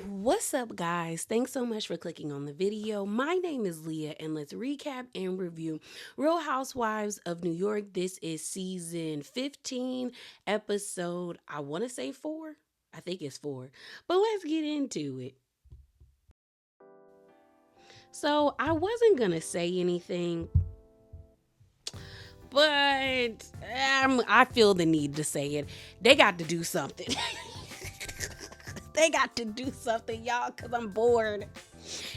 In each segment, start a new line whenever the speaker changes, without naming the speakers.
What's up, guys? Thanks so much for clicking on the video. My name is Leah, and let's recap and review Real Housewives of New York. This is season 15, episode, I want to say 4. I think it's 4, but let's get into it. So, I wasn't going to say anything, but I feel the need to say it. They got to do something. They got to do something, y'all, because I'm bored.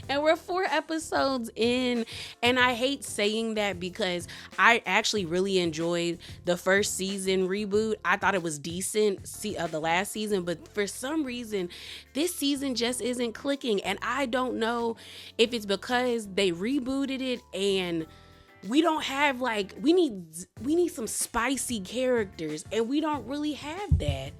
And we're 4 episodes in, and I hate saying that because I actually really enjoyed the first season reboot. I thought it was decent, the last season, but for some reason, this season just isn't clicking. And I don't know if it's because they rebooted it and we don't have we need some spicy characters, and we don't really have that.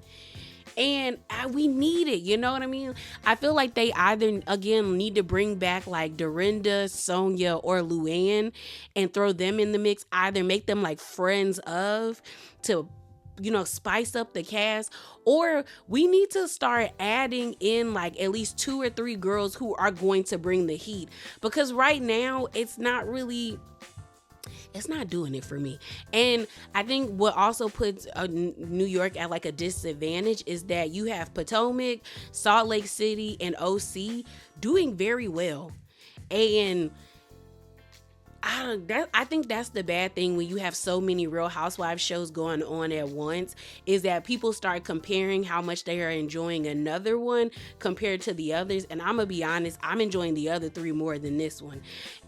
And we need it, you know what I mean? I feel like they either again need to bring back like Dorinda, Sonia, or Luann and throw them in the mix. Either make them like friends of to spice up the cast, or we need to start adding in like at least 2 or 3 girls who are going to bring the heat, because right now it's not doing it for me. And I think what also puts New York at like a disadvantage is that you have Potomac, Salt Lake City, and OC doing very well. And I think that's the bad thing when you have so many Real Housewives shows going on at once, is that people start comparing how much they are enjoying another one compared to the others. And I'm gonna be honest, I'm enjoying the other 3 more than this one.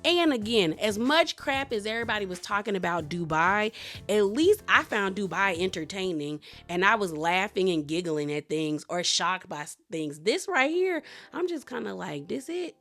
And again, as much crap as everybody was talking about Dubai, at least I found Dubai entertaining, and I was laughing and giggling at things or shocked by things. This right here, I'm just kind of like, this it?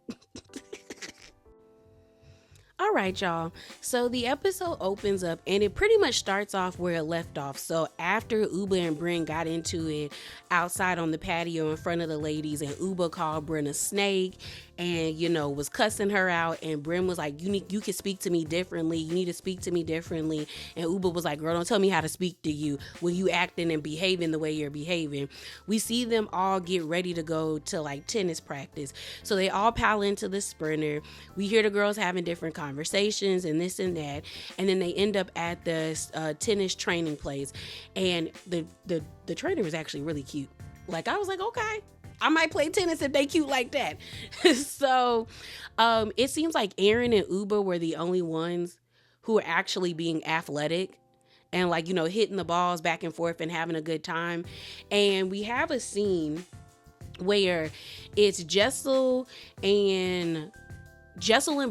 All right, y'all. So the episode opens up and it pretty much starts off where it left off. So after Uba and Bryn got into it outside on the patio in front of the ladies, and Uba called Bryn a snake and, was cussing her out. And Bryn was like, you can speak to me differently. You need to speak to me differently. And Uba was like, girl, don't tell me how to speak to you when you acting and behaving the way you're behaving. We see them all get ready to go to like tennis practice. So they all pile into the sprinter. We hear the girls having different conversations and this and that. And then they end up at the tennis training place. And the trainer was actually really cute. Like, I was like, okay, I might play tennis if they cute like that. So it seems like Aaron and Uba were the only ones who were actually being athletic and like, hitting the balls back and forth and having a good time. And we have a scene where it's Jessel and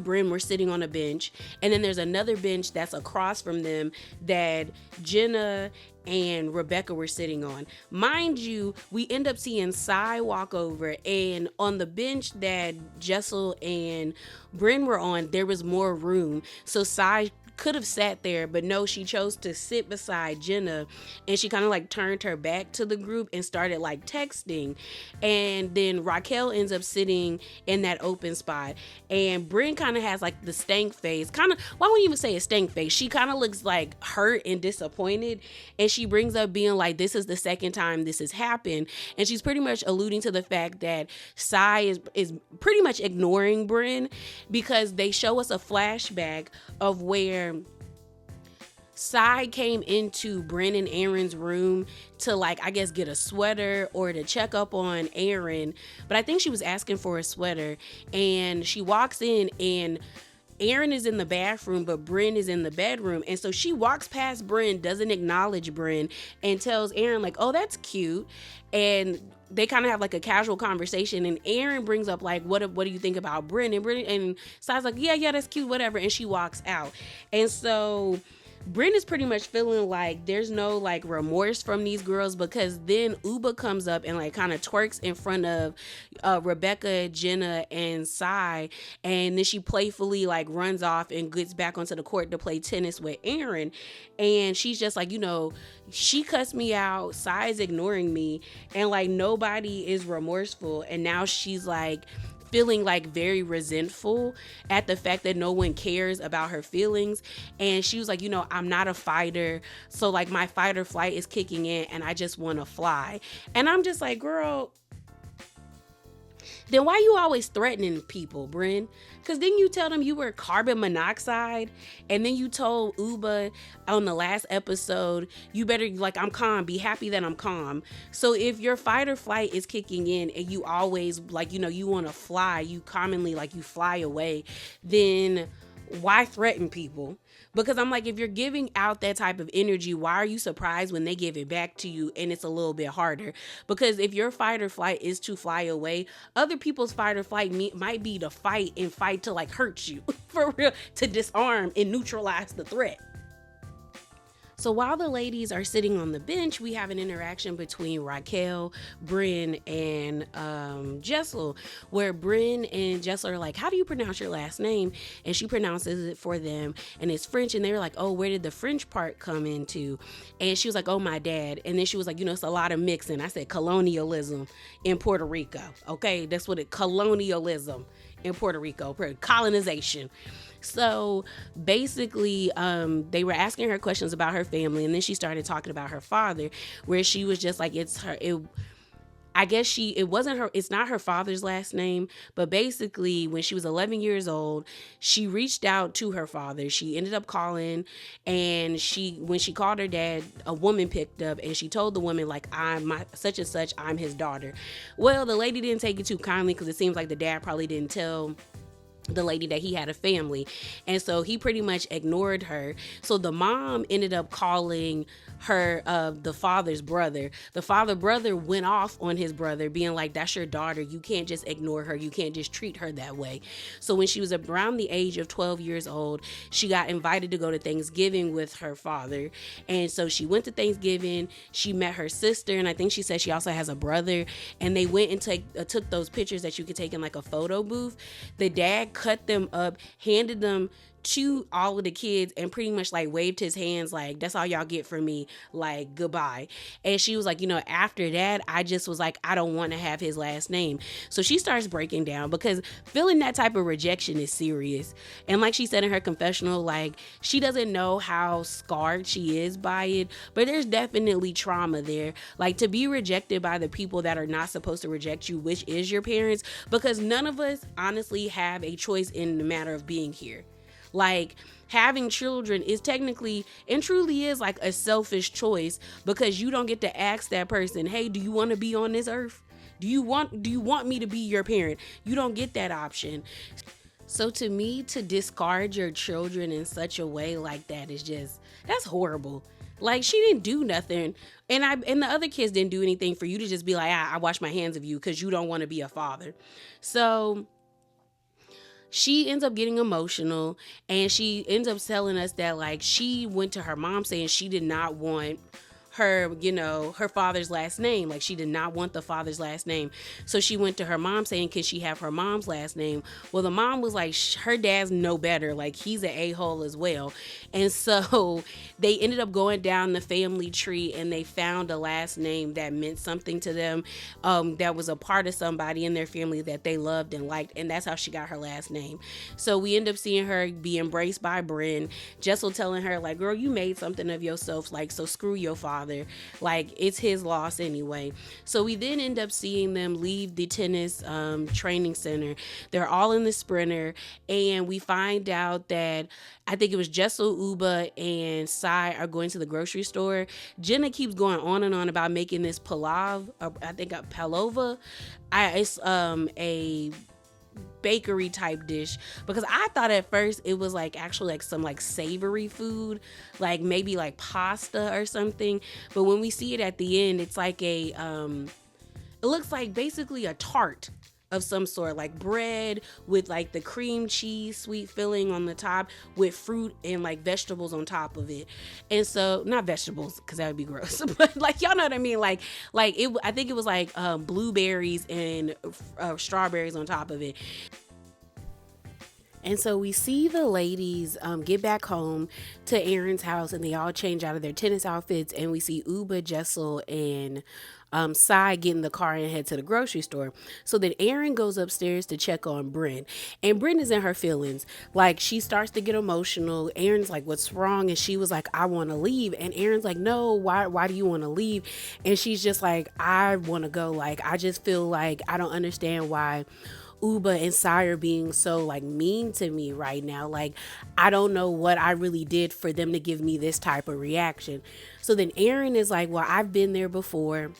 Bryn were sitting on a bench, and then there's another bench that's across from them that Jenna and Rebecca were sitting on. Mind you, we end up seeing Sai walk over, and on the bench that Jessel and Bryn were on, there was more room. So Sai could have sat there, but no, she chose to sit beside Jenna, and she kind of like turned her back to the group and started like texting. And then Raquel ends up sitting in that open spot, and Bryn kind of has like the stank face, kind of, why wouldn't you even say a stank face? She kind of looks like hurt and disappointed, and she brings up being like, this is the second time this has happened, and she's pretty much alluding to the fact that Sai is pretty much ignoring Bryn, because they show us a flashback of where Sai came into Bryn and Aaron's room to like, I guess, get a sweater or to check up on Aaron. But I think she was asking for a sweater, and she walks in and Aaron is in the bathroom, but Bryn is in the bedroom. And so she walks past Bryn, doesn't acknowledge Bryn, and tells Aaron like, oh, that's cute. And they kind of have like a casual conversation, and Aaron brings up like, what do you think about Bryn? And Sai's like, yeah, that's cute, whatever. And she walks out. And so Bryn is pretty much feeling like there's no like remorse from these girls, because then Uba comes up and like kind of twerks in front of Rebecca, Jenna, and Sai, and then she playfully like runs off and gets back onto the court to play tennis with Aaron. And she's just like, she cussed me out, Sai's ignoring me, and like nobody is remorseful. And now she's like feeling like very resentful at the fact that no one cares about her feelings. And she was like, I'm not a fighter, so like my fight or flight is kicking in and I just want to fly. And I'm just like, girl, Then why you always threatening people, Bryn? Because then you tell them you were carbon monoxide, and then you told Uba on the last episode, you better, like, I'm calm, be happy that I'm calm. So if your fight or flight is kicking in and you always, like, you want to fly, you commonly, like, you fly away, then why threaten people? Because I'm like, if you're giving out that type of energy, why are you surprised when they give it back to you and it's a little bit harder? Because if your fight or flight is to fly away, other people's fight or flight might be to fight and fight to like hurt you for real, to disarm and neutralize the threat. So while the ladies are sitting on the bench, we have an interaction between Raquel, Bryn, and Jessel, where Bryn and Jessel are like, how do you pronounce your last name? And she pronounces it for them, and it's French. And they were like, oh, where did the French part come into? And she was like, oh, my dad. And then she was like, it's a lot of mixing. I said colonialism in Puerto Rico. Okay, that's what colonialism in Puerto Rico, colonization. So basically, they were asking her questions about her family, and then she started talking about her father, where she was just like, I guess it's not her father's last name, but basically when she was 11 years old, she reached out to her father. She ended up calling, and when she called her dad, a woman picked up, and she told the woman, like, such and such, I'm his daughter. Well, the lady didn't take it too kindly, because it seems like the dad probably didn't tell the lady that he had a family, and so he pretty much ignored her. So the mom ended up calling her the father's brother. The brother went off on his brother, being like, that's your daughter, you can't just ignore her, you can't just treat her that way. So when she was around the age of 12 years old, she got invited to go to Thanksgiving with her father, and so she went to Thanksgiving. She met her sister, and I think she said she also has a brother, and they went and took those pictures that you could take in like a photo booth. The dad cut them up, handed them to all of the kids, and pretty much like waved his hands like, that's all y'all get from me, like, goodbye. And she was like, after that, I just was like, I don't want to have his last name. So she starts breaking down, because feeling that type of rejection is serious. And like she said in her confessional, like, she doesn't know how scarred she is by it, but there's definitely trauma there. Like, to be rejected by the people that are not supposed to reject you, which is your parents, because none of us honestly have a choice in the matter of being here. Like, having children is technically and truly is like a selfish choice, because you don't get to ask that person, hey, do you want to be on this earth? Do you want me to be your parent? You don't get that option. So to me, to discard your children in such a way like that is that's horrible. Like, she didn't do nothing, and the other kids didn't do anything for you to just be like, I wash my hands of you because you don't want to be a father. So she ends up getting emotional, and she ends up telling us that, like, she went to her mom saying she did not want her, her father's last name. Like, she did not want the father's last name. So she went to her mom saying, can she have her mom's last name? Well, the mom was like, her dad's no better. Like, he's an a-hole as well. And so they ended up going down the family tree, and they found a last name that meant something to them, that was a part of somebody in their family that they loved and liked. And that's how she got her last name. So we end up seeing her be embraced by Bryn. Jessel telling her, like, girl, you made something of yourself. Like, so screw your father. Like, it's his loss anyway. So we then end up seeing them leave the tennis training center. They're all in the sprinter, and we find out that I think it was Jessel, Uba, and Sai are going to the grocery store. Jenna keeps going on and on about making this I think a palova. It's a bakery type dish, because I thought at first it was like actually like some like savory food, like maybe like pasta or something. But when we see it at the end, it's like it looks like basically a tart of some sort, like bread with like the cream cheese sweet filling on the top with fruit and like vegetables on top of it. And so, not vegetables, because that would be gross, but like, y'all know what I mean, like it, I think it was like blueberries and strawberries on top of it. And so we see the ladies get back home to Aaron's house, and they all change out of their tennis outfits, and we see Uba, Jessel, and Sai get in the car and head to the grocery store. So then Erin goes upstairs to check on Bryn. And Bryn is in her feelings. Like, she starts to get emotional. Erin's like, what's wrong? And she was like, I want to leave. And Erin's like, no, why do you want to leave? And she's just like, I want to go. Like, I just feel like I don't understand why Uba and Sai are being so like mean to me right now. Like, I don't know what I really did for them to give me this type of reaction. So then Erin is like, well, I've been there before.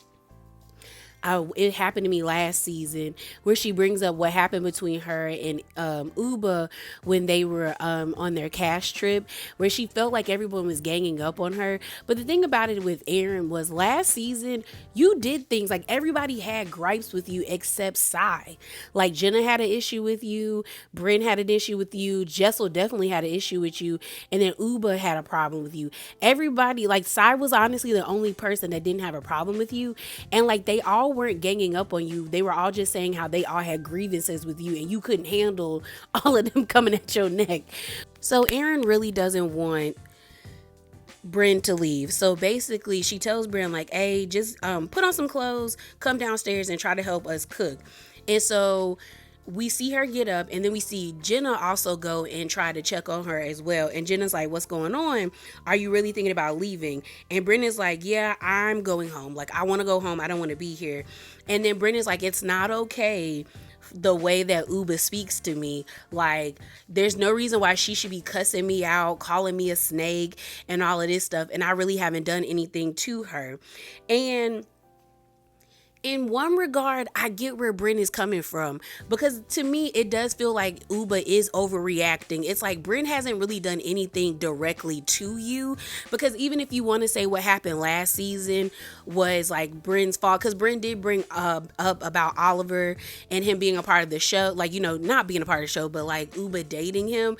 It happened to me last season, where she brings up what happened between her and Uba when they were on their cash trip, where she felt like everyone was ganging up on her. But the thing about it with Erin was, last season you did things like, everybody had gripes with you except Sai. Like, Jenna had an issue with you, Bryn had an issue with you, Jessel definitely had an issue with you, and then Uba had a problem with you. Everybody, like, Sai was honestly the only person that didn't have a problem with you, and like, they all weren't ganging up on you. They were all just saying how they all had grievances with you and you couldn't handle all of them coming at your neck. So Erin really doesn't want Bryn to leave. So basically she tells Bryn like, hey, just put on some clothes, come downstairs and try to help us cook. And so we see her get up, and then we see Jenna also go and try to check on her as well. And Jenna's like, what's going on? Are you really thinking about leaving? And Brenda's like, yeah, I'm going home. Like, I want to go home. I don't want to be here. And then Brenda's like, it's not okay the way that Uba speaks to me. Like, there's no reason why she should be cussing me out, calling me a snake and all of this stuff. And I really haven't done anything to her. And in one regard, I get where Bryn is coming from, because to me, it does feel like Uba is overreacting. It's like, Bryn hasn't really done anything directly to you, because even if you want to say what happened last season was like Bryn's fault, because Bryn did bring up about Oliver and him being a part of the show, like, you know, not being a part of the show, but like Uba dating him.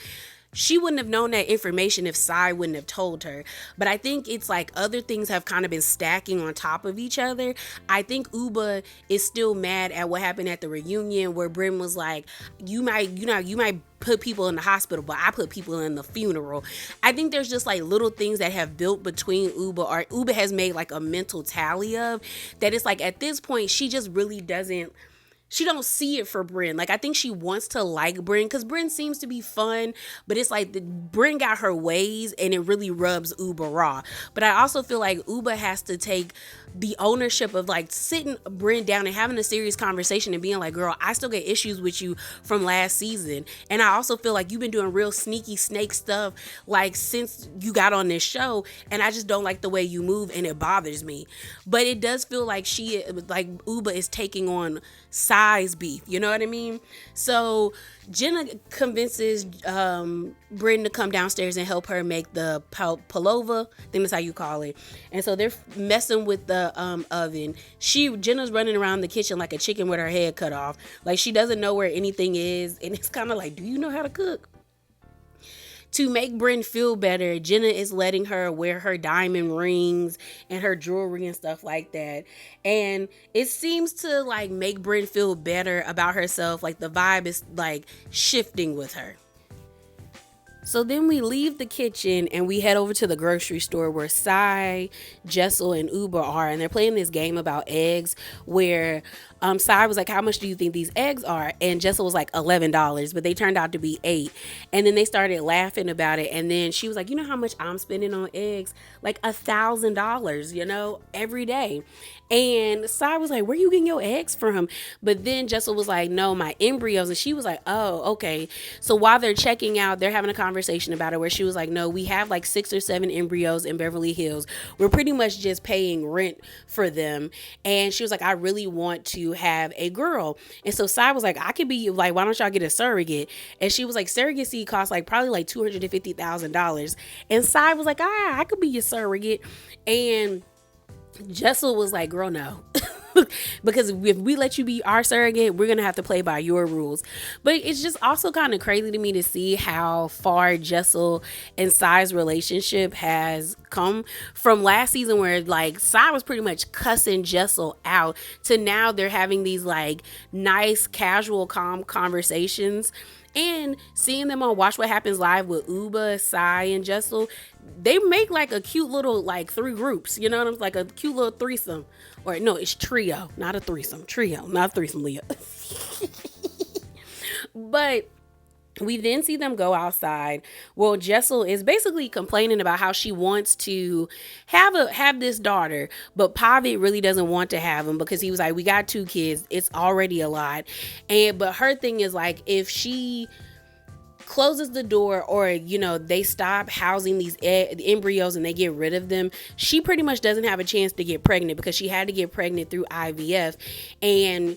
She wouldn't have known that information if Sai wouldn't have told her. But I think it's like other things have kind of been stacking on top of each other. I think Uba is still mad at what happened at the reunion, where Bryn was like, you might put people in the hospital, but I put people in the funeral. I think there's just like little things that have built between Uba, or Uba has made like a mental tally of, that it's like, at this point, she just really doesn't, she don't see it for Bryn. Like, I think she wants to like Bryn, because Bryn seems to be fun, but it's like Bryn got her ways and it really rubs Uba raw. But I also feel like Uba has to take the ownership of like sitting Bryn down and having a serious conversation and being like, girl, I still get issues with you from last season. And I also feel like you've been doing real sneaky snake stuff like since you got on this show, and I just don't like the way you move and it bothers me. But it does feel like Uba is taking on size beef, you know what I mean? So Jenna convinces Bryn to come downstairs and help her make the pavlova. I think that's how you call it. And so they're messing with the oven. Jenna's running around the kitchen like a chicken with her head cut off. Like, she doesn't know where anything is, and it's kind of like, do you know how to cook? To make Bryn feel better, Jenna is letting her wear her diamond rings and her jewelry and stuff like that. And it seems to like make Bryn feel better about herself. Like, the vibe is like shifting with her. So then we leave the kitchen and we head over to the grocery store where Sai, Jessel, and Uba are. And they're playing this game about eggs where Sai was like, how much do you think these eggs are? And Jessel was like, $11, but they turned out to be $8. And then they started laughing about it. And then she was like, you know how much I'm spending on eggs? Like $1,000, you know, every day. And Sai was like, where you getting your eggs from? But then Jessel was like, no, my embryos. And she was like, oh, okay. So while they're checking out, they're having a conversation about it where she was like, no, we have like 6 or 7 embryos in Beverly Hills. We're pretty much just paying rent for them. And she was like, I really want to have a girl. And so Sai was like, I could be like, why don't y'all get a surrogate? And she was like, surrogacy costs like probably like $250,000. And Sai was like, I could be your surrogate. And Jessel was like, girl, no. Because if we let you be our surrogate, we're gonna have to play by your rules. But it's just also kind of crazy to me to see how far Jessel and Sai's relationship has come from last season, where like Sai was pretty much cussing Jessel out, to now they're having these like nice, casual, calm conversations. And seeing them on Watch What Happens Live with Uba, Sai, and Jessel, they make like a cute little like three groups. You know what I'm saying? Like a cute little threesome. Or no, it's trio, not a threesome. Trio, not a threesome, Leah. But we then see them go outside. Well, Jessel is basically complaining about how she wants to have this daughter, but Pavi really doesn't want to have him because he was like, we got two kids, it's already a lot. And but her thing is like, if she closes the door, or they stop housing these embryos and they get rid of them, she pretty much doesn't have a chance to get pregnant because she had to get pregnant through IVF. And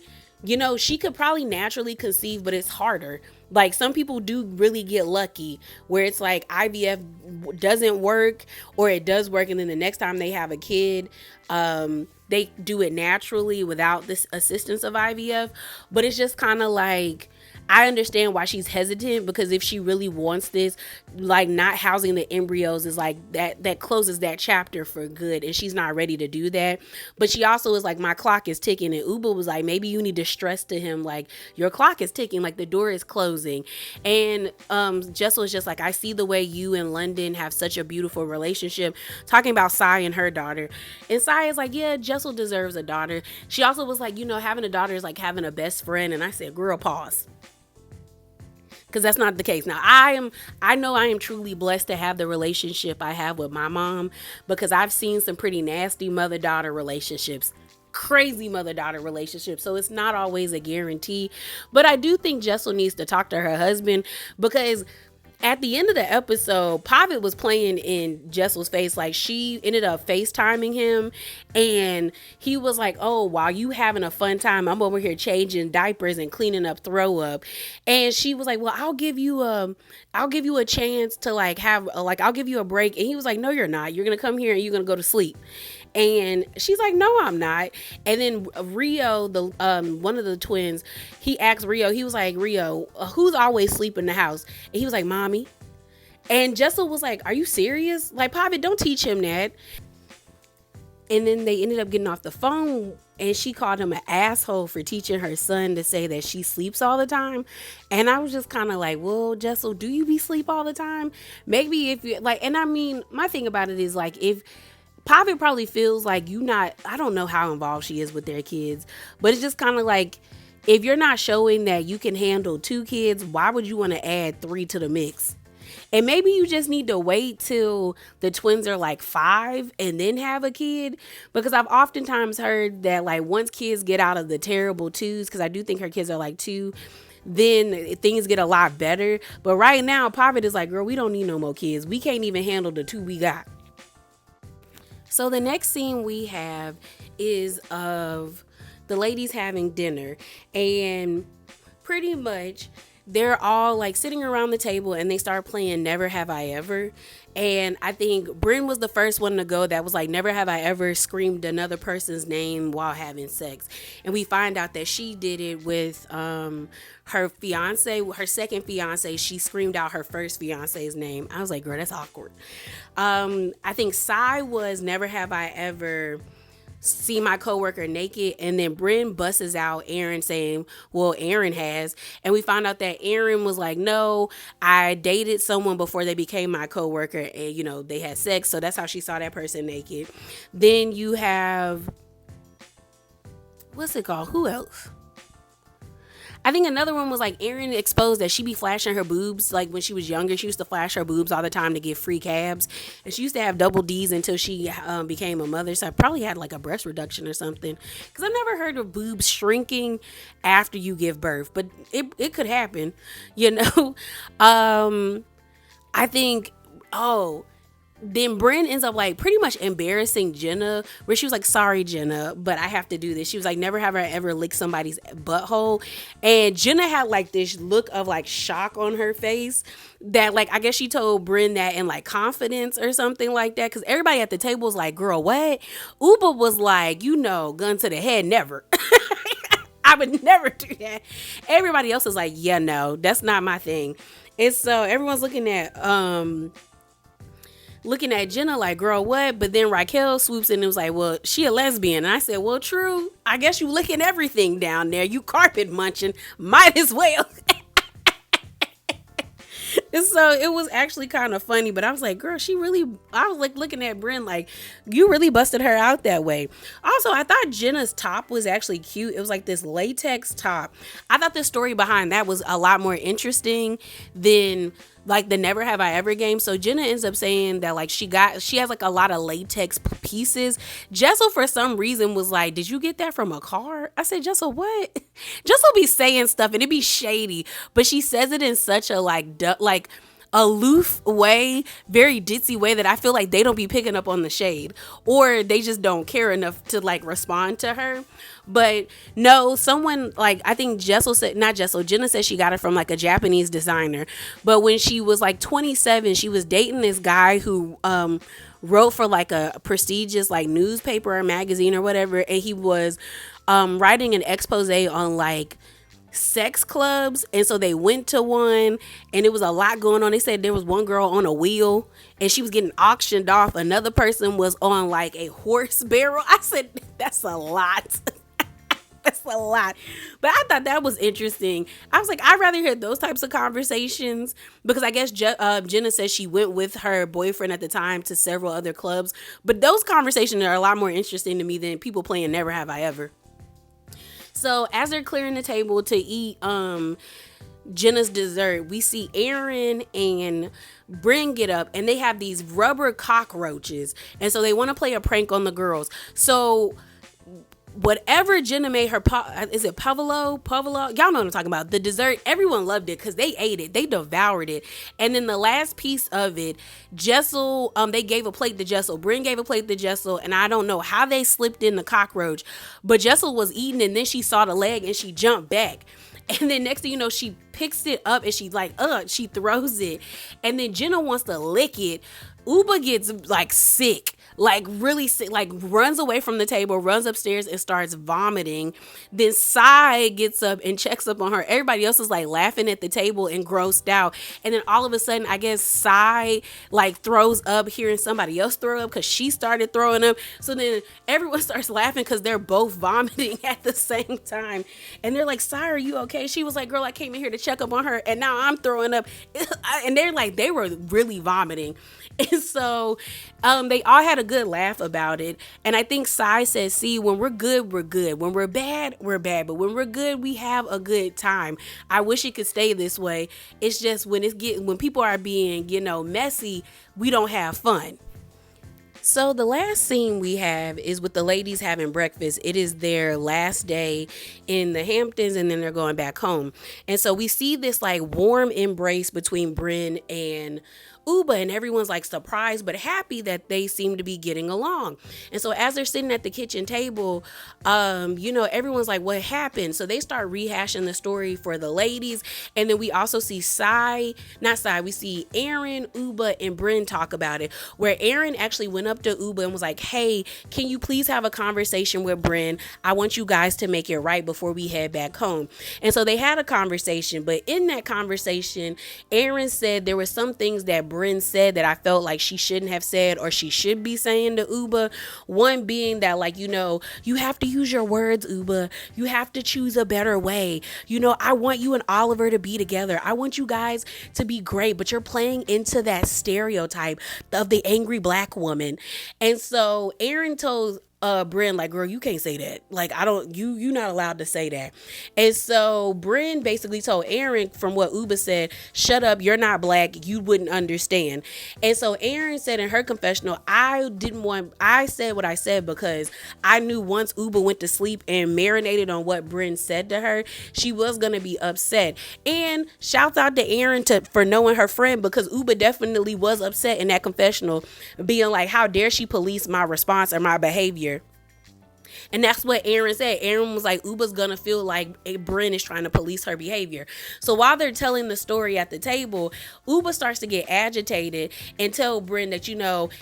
she could probably naturally conceive, but it's harder. Like, some people do really get lucky where it's like IVF doesn't work, or it does work, and then the next time they have a kid, they do it naturally without this assistance of IVF. But it's just kind of like, I understand why she's hesitant, because if she really wants this, like, not housing the embryos is like that closes that chapter for good, and she's not ready to do that. But she also is like, my clock is ticking, and Uba was like, maybe you need to stress to him, like, your clock is ticking, like the door is closing. And Jessel is just like, I see the way you and London have such a beautiful relationship, talking about Sai and her daughter. And Sai is like, yeah, Jessel deserves a daughter. She also was like, having a daughter is like having a best friend. And I said, girl, pause, because that's not the case. Now, I know I am truly blessed to have the relationship I have with my mom, because I've seen some pretty nasty mother-daughter relationships, crazy mother-daughter relationships. So it's not always a guarantee. But I do think Jessel needs to talk to her husband, because at the end of the episode, Pavitt was playing in Jessel's face. Like, she ended up FaceTiming him, and he was like, oh, while you having a fun time, I'm over here changing diapers and cleaning up throw up. And she was like, well, I'll give you a chance to I'll give you a break. And he was like, no, you're not. You're going to come here and you're going to go to sleep. And she's like, no, I'm not. And then Rio, the one of the twins, he asked Rio, he was like, Rio, who's always sleeping in the house? And he was like, mommy. And Jessel was like, are you serious? Like, Pavi, don't teach him that. And then they ended up getting off the phone, and she called him an asshole for teaching her son to say that she sleeps all the time. And I was just kind of like, well, Jessel, do you be sleep all the time? Maybe if you like, and I mean, my thing about it is like, if Pavi probably feels like I don't know how involved she is with their kids, but it's just kind of like, if you're not showing that you can handle two kids, why would you want to add three to the mix? And maybe you just need to wait till the twins are like 5 and then have a kid, because I've oftentimes heard that like once kids get out of the terrible 2s, because I do think her kids are like 2, then things get a lot better. But right now, Pavi is like, girl, we don't need no more kids. We can't even handle the 2 we got. So the next scene we have is of the ladies having dinner, and pretty much they're all like sitting around the table and they start playing Never Have I Ever. And I think Bryn was the first one to go that was like, never have I ever screamed another person's name while having sex. And we find out that she did it with her fiance, her second fiance. She screamed out her first fiance's name. I was like, girl, that's awkward. I think Sai was never have I ever see my coworker naked, and then Bryn busses out Aaron saying, well, Aaron has. And we found out that Aaron was like, no, I dated someone before they became my coworker, and they had sex, so that's how she saw that person naked. Then you have, what's it called, who else? I think another one was like Erin exposed that she be flashing her boobs. Like when she was younger, she used to flash her boobs all the time to get free cabs. And she used to have double D's until she became a mother. So I probably had like a breast reduction or something. Because I never heard of boobs shrinking after you give birth. But it could happen, I think, then Bryn ends up like pretty much embarrassing Jenna, where she was like, sorry, Jenna, but I have to do this. She was like, never have I ever licked somebody's butthole. And Jenna had like this look of like shock on her face that like, I guess she told Bryn that in like confidence or something like that. Cause everybody at the table was like, girl, what? Uba was like, gun to the head, never. I would never do that. Everybody else is like, yeah, no, that's not my thing. And so everyone's looking at Jenna like, girl, what? But then Raquel swoops in and was like, well, she a lesbian. And I said, well, true. I guess you licking everything down there. You carpet munching. Might as well. And so it was actually kind of funny, but I was like, girl, I was like looking at Bryn like, you really busted her out that way. Also, I thought Jenna's top was actually cute. It was like this latex top. I thought the story behind that was a lot more interesting than like the Never Have I Ever game. So Jenna ends up saying that like she has like a lot of latex pieces. Jessel for some reason was like, did you get that from a car? I said, Jessel, what? Jessel be saying stuff and it be shady, but she says it in such a like aloof way, very ditzy way that I feel like they don't be picking up on the shade, or they just don't care enough to like respond to her. But no, someone like, I think Jessel said, not Jessel, Jenna said she got it from like a Japanese designer. But when she was like 27, she was dating this guy who wrote for like a prestigious like newspaper or magazine or whatever, and he was writing an expose on like sex clubs. And so they went to one and it was a lot going on. They said there was one girl on a wheel and she was getting auctioned off. Another person was on like a horse barrel. I said, that's a lot. That's a lot. But I thought that was interesting. I was like, I'd rather hear those types of conversations, because I guess Jenna says she went with her boyfriend at the time to several other clubs. But those conversations are a lot more interesting to me than people playing Never Have I Ever. So as they're clearing the table to eat Jenna's dessert, we see Aaron and Bryn get up and they have these rubber cockroaches. And so they want to play a prank on the girls. So whatever Jenna made her, is it pavlova? Y'all know what I'm talking about. The dessert, everyone loved it because they ate it. They devoured it. And then the last piece of it, Jessel, they gave a plate to Jessel. Bryn gave a plate to Jessel. And I don't know how they slipped in the cockroach, but Jessel was eating and then she saw the leg and she jumped back. And then next thing you know, she picks it up and she like, she throws it. And then Jenna wants to lick it. Uba gets like sick. Like really sick, like runs away from the table, runs upstairs and starts vomiting. Then Sai gets up and checks up on her. Everybody else is like laughing at the table and grossed out. And then all of a sudden, I guess Sai like throws up hearing somebody else throw up because she started throwing up. So then everyone starts laughing because they're both vomiting at the same time. And they're like, Sai, are you okay? She was like, girl, I came in here to check up on her and now I'm throwing up. And they're like, they were really vomiting. And so they all had a good laugh about it. And I think Sai says, see, when we're good, we're good. When we're bad, we're bad. But when we're good, we have a good time. I wish it could stay this way. It's just when people are being, messy, we don't have fun. So the last scene we have is with the ladies having breakfast. It is their last day in the Hamptons and then they're going back home. And so we see this like warm embrace between Bryn and Uba, and everyone's like surprised but happy that they seem to be getting along. And so as they're sitting at the kitchen table, everyone's like, what happened? So they start rehashing the story for the ladies. And then we also see we see Aaron, Uba, and Bryn talk about it, where Aaron actually went up to Uba and was like, hey, can you please have a conversation with Bryn? I want you guys to make it right before we head back home. And so they had a conversation, but in that conversation, Aaron said there were some things that Bryn said that I felt like she shouldn't have said or she should be saying to Uba. One being that, like, you have to use your words, Uba. You have to choose a better way. I want you and Oliver to be together. I want you guys to be great, but you're playing into that stereotype of the angry black woman. And so Aaron told Bryn, like, girl, you can't say that. Like, you're not allowed to say that. And so Bryn basically told Aaron, from what Uba said, shut up, you're not black, you wouldn't understand. And so Aaron said in her confessional, I said what I said because I knew once Uba went to sleep and marinated on what Bryn said to her, she was going to be upset. And shouts out to Aaron for knowing her friend, because Uba definitely was upset in that confessional, being like, how dare she police my response or my behavior? And that's what Aaron said. Aaron was like, Uba's gonna feel like Bryn is trying to police her behavior. So while they're telling the story at the table, Uba starts to get agitated and tell Bryn that,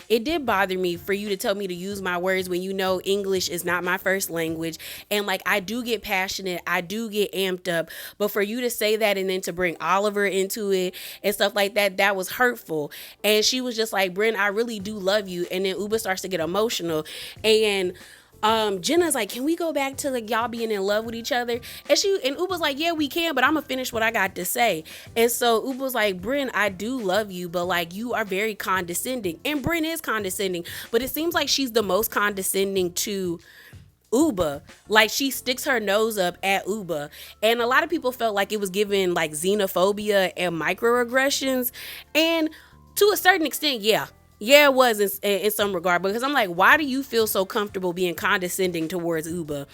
it did bother me for you to tell me to use my words when English is not my first language. And like, I do get passionate, I do get amped up, but for you to say that and then to bring Oliver into it and stuff like that, that was hurtful. And she was just like, Bryn, I really do love you. And then Uba starts to get emotional. And Jenna's like, can we go back to like y'all being in love with each other? And Uba's like, yeah, we can, but I'm gonna finish what I got to say. And so Uba's like, Bryn, I do love you, but like you are very condescending. And Bryn is condescending, but it seems like she's the most condescending to Uba. Like she sticks her nose up at Uba. And a lot of people felt like it was given like xenophobia and microaggressions. And to a certain extent, yeah. Yeah, it was in some regard, because I'm like, why do you feel so comfortable being condescending towards Uba?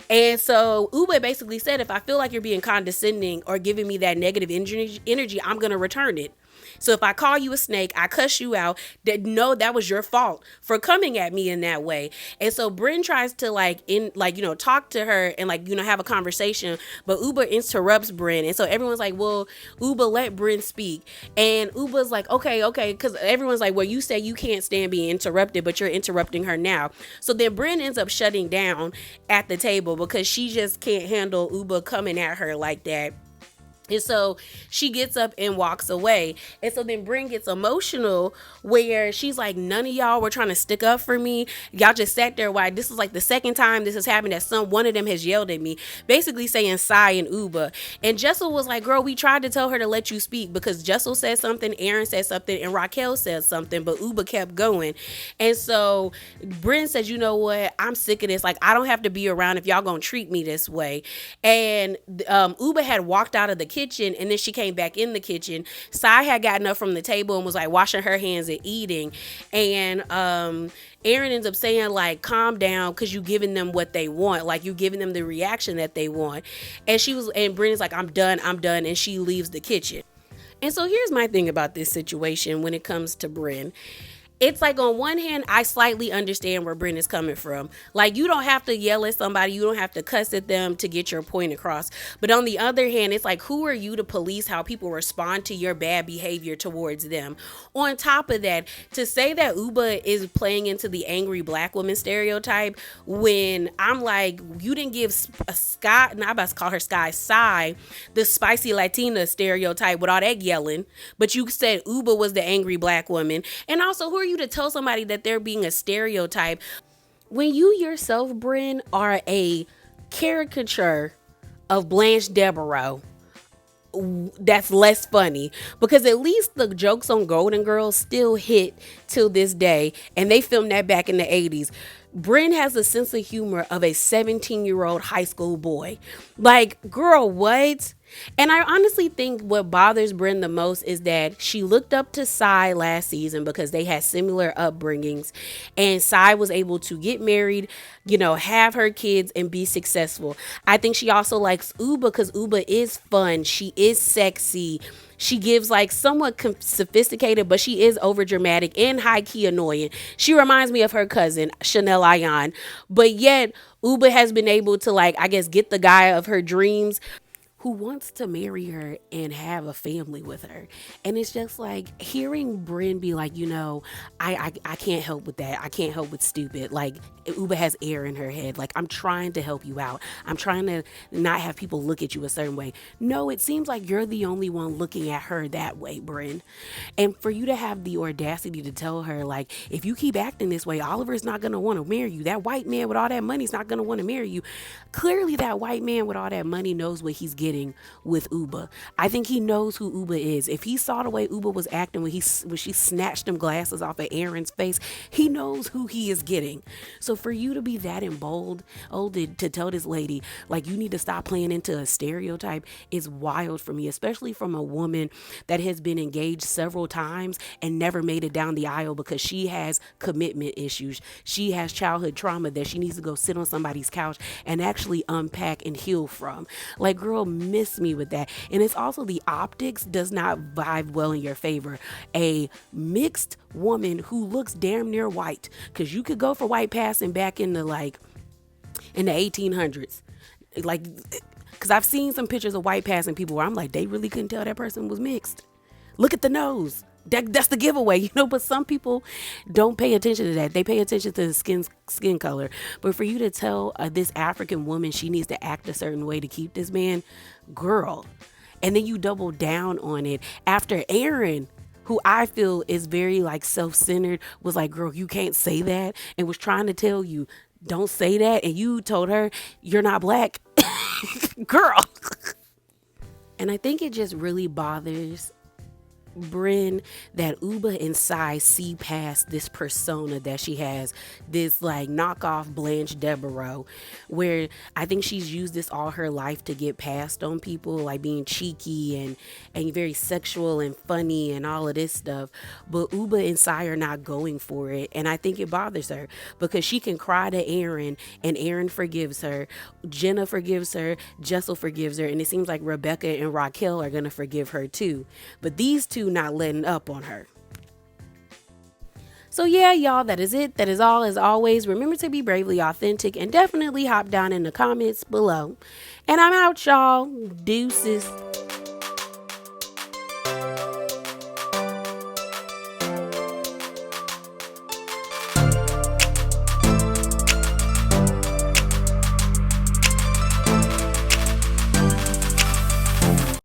And so Uba basically said, if I feel like you're being condescending or giving me that negative energy, I'm going to return it. So if I call you a snake, I cuss you out, that no, that was your fault for coming at me in that way. And so Bryn tries to talk to her and have a conversation, but Uba interrupts Bryn. And so everyone's like, well, Uba, let Bryn speak. And Uba's like, okay, because everyone's like, well, you say you can't stand being interrupted, but you're interrupting her now. So then Bryn ends up shutting down at the table because she just can't handle Uba coming at her like that. And so she gets up and walks away. And so then Bryn gets emotional where she's like, none of y'all were trying to stick up for me. Y'all just sat there. Why? This is like the second time this has happened that one of them has yelled at me, basically saying Sai and Uba. And Jessel was like, girl, we tried to tell her to let you speak because Jessel said something, Aaron said something, and Raquel said something, but Uba kept going. And so Bryn says, you know what? I'm sick of this. Like, I don't have to be around if y'all gonna treat me this way. And Uba had walked out of the kitchen, and then she came back in the kitchen. Sai had gotten up from the table and was like washing her hands and eating. And Aaron ends up saying like, calm down, because you giving them what they want. Like, you giving them the reaction that they want. And Brennan's like, I'm done. And she leaves the kitchen. And so here's my thing about this situation when it comes to Bryn. It's like, on one hand, I slightly understand where Bryn is coming from. Like, you don't have to yell at somebody. You don't have to cuss at them to get your point across. But on the other hand, it's like, who are you to police how people respond to your bad behavior towards them? On top of that, to say that Uba is playing into the angry black woman stereotype, when I'm like, you didn't give Sky, not about to call her Sai, the spicy Latina stereotype with all that yelling, but you said Uba was the angry black woman. And also, who are you to tell somebody that they're being a stereotype when you yourself, Bryn, are a caricature of Blanche Devereaux? That's less funny, because at least the jokes on Golden Girls still hit till this day, and they filmed that back in the 80s. Bryn has a sense of humor of a 17-year-old high school boy. Like, girl, what? And I honestly think what bothers Bryn the most is that she looked up to Sai last season because they had similar upbringings, and Sai was able to get married, have her kids and be successful. I think she also likes Uba because Uba is fun. She is sexy. She gives like somewhat sophisticated, but she is over dramatic and high key annoying. She reminds me of her cousin, Chanel Ayan. But yet Uba has been able to get the guy of her dreams who wants to marry her and have a family with her. And it's just like hearing Bryn be like, I can't help with that. I can't help with stupid. Like, Uba has air in her head. Like, I'm trying to help you out. I'm trying to not have people look at you a certain way. No, it seems like you're the only one looking at her that way, Bryn. And for you to have the audacity to tell her, like, if you keep acting this way, Oliver's not going to want to marry you. That white man with all that money is not going to want to marry you. Clearly, that white man with all that money knows what he's getting with Uba. I think he knows who Uba is. If he saw the way Uba was acting when she snatched them glasses off of Aaron's face, he knows who he is getting. So for you to be that emboldened to tell this lady, like, you need to stop playing into a stereotype is wild for me, especially from a woman that has been engaged several times and never made it down the aisle because she has commitment issues. She has childhood trauma that she needs to go sit on somebody's couch and actually unpack and heal from. Like, girl, miss me with that. And it's also the optics does not vibe well in your favor. A mixed woman who looks damn near white, because you could go for white passing back in the 1800s, like, because I've seen some pictures of white passing people where I'm like, they really couldn't tell that person was mixed. Look at the nose. That's the giveaway, but some people don't pay attention to that. They pay attention to the skin color. But for you to tell this African woman she needs to act a certain way to keep this man, girl, and then you double down on it after Aaron, who I feel is very self-centered, was like, girl, you can't say that, and was trying to tell you, don't say that. And you told her you're not black. Girl. And I think it just really bothers Bryn that Uba and Sai see past this persona that she has, this like knockoff Blanche Devereaux, where I think she's used this all her life to get past on people, like being cheeky and very sexual and funny and all of this stuff. But Uba and Sai are not going for it, and I think it bothers her because she can cry to Aaron and Aaron forgives her, Jenna forgives her, Jessel forgives her, and it seems like Rebecca and Raquel are gonna forgive her too. But these two not letting up on her. So yeah, y'all, that is it. That is all. As always, remember to be bravely authentic and definitely hop down in the comments below. And I'm out, y'all. Deuces.